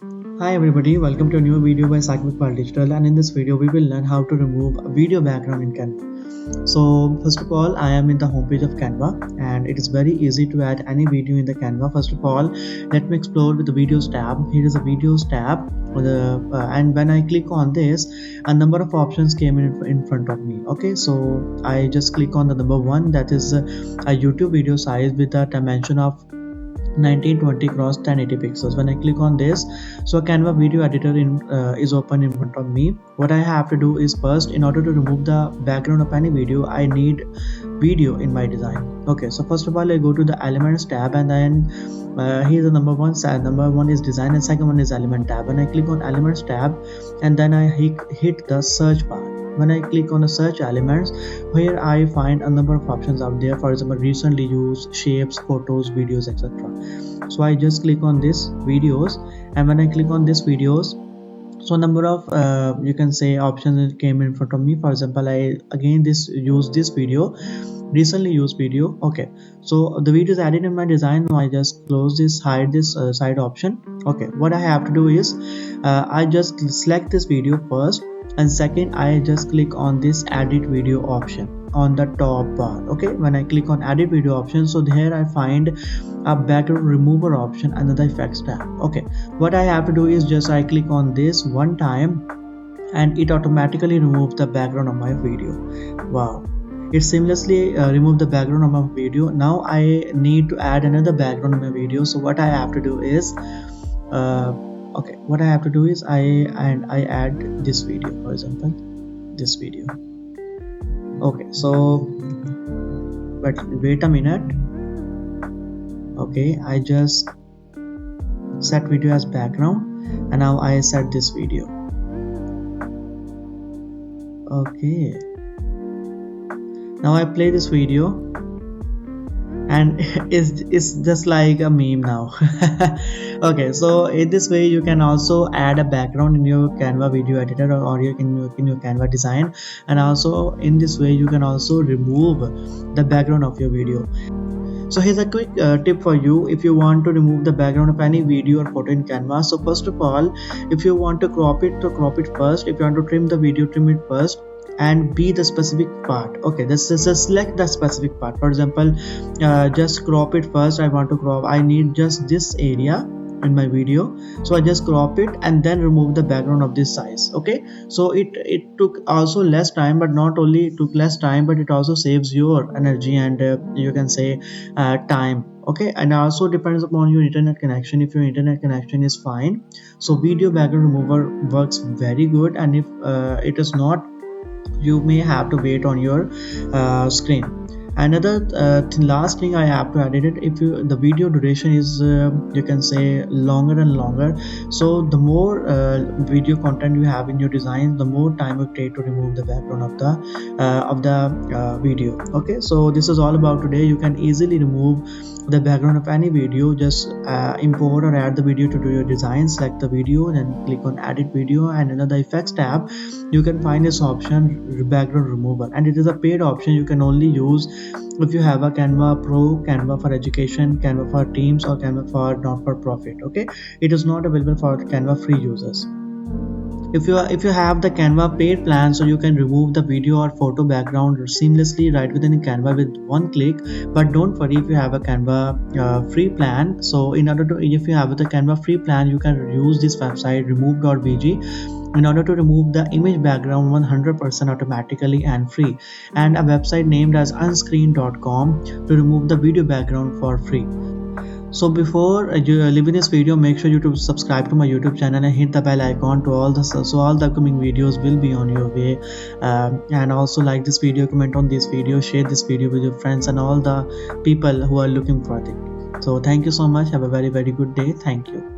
Hi everybody, welcome to a new video by Saqib Iqbal Digital, and in this video we will learn how to remove a video background in Canva. So first of all, I am in the homepage of Canva and it is very easy to add any video in the Canva. First of all, let me explore with the videos tab. Here is a videos tab and when I click on this, a number of options came in front of me. Okay, so I just click on the number one, that is a YouTube video size with a dimension of 1920 cross 1080 pixels. When I click on this, so a Canva video editor is open in front of me. What I have to do is, first, in order to remove the background of any video, I need video in my design. Okay, so first of all, I go to the elements tab, and then here's the number one is design, and second one is element tab. When I click on elements tab, and then I hit the search bar. When I click on the search elements, here I find a number of options out there. For example, recently used, shapes, photos, videos, etc. So I just click on this videos, and when I click on this videos, so a number of you can say options came in front of me. For example, I again use this video, recently used video. Okay, so the video is added in my design. Now I just close this, hide this side option. Okay, what I have to do is I just select this video first, and second I just click on this edit video option on the top bar. Okay, when I click on edit video option, so here I find a background remover option under the effects tab. Okay, what I have to do is just I click on this one time and it automatically removes the background of my video. Wow, it seamlessly removed the background of my video. Now I need to add another background of my video. So what I have to do is I add this video, for example this video. Okay, so but wait a minute. Okay, I just set video as background, and now I set this video. Okay, now I play this video and it's just like a meme now. Okay, so in this way you can also add a background in your Canva video editor or in your Canva design, and also in this way you can also remove the background of your video. So here's a quick tip for you if you want to remove the background of any video or photo in Canva. So first of all, if you want to crop it, to crop it first. If you want to trim the video, trim it first and be the specific part. Okay, this is select the specific part. For example, just crop it first. I want to crop, I need just this area in my video, so I just crop it and then remove the background of this size. Okay, so it took also less time, but not only it took less time, but it also saves your energy and you can say time. Okay, and also depends upon your internet connection. If your internet connection is fine, so video background remover works very good, and if it is not, you may have to wait on your screen. Another last thing I have to add it, if the video duration is you can say longer and longer, so the more video content you have in your design, the more time it take to remove the background of the video. Okay, so this is all about today. You can easily remove the background of any video. Just import or add the video to do your design, select the video, then click on edit video, and in the effects tab you can find this option, background remover, and it is a paid option. You can only use if you have a Canva Pro, Canva for education, Canva for teams, or Canva for not for profit. Okay, it is not available for Canva free users. If you have the Canva paid plan, so you can remove the video or photo background seamlessly right within Canva with one click. But don't worry if you have a Canva free plan. So in order to, if you have the Canva free plan, you can use this website remove.bg in order to remove the image background 100% automatically and free, and a website named as unscreen.com to remove the video background for free. So before you leaving this video, make sure you to subscribe to my YouTube channel and hit the bell icon to all the upcoming videos will be on your way, and also like this video, comment on this video, share this video with your friends and all the people who are looking for it. So thank you so much. Have a very good day. Thank you.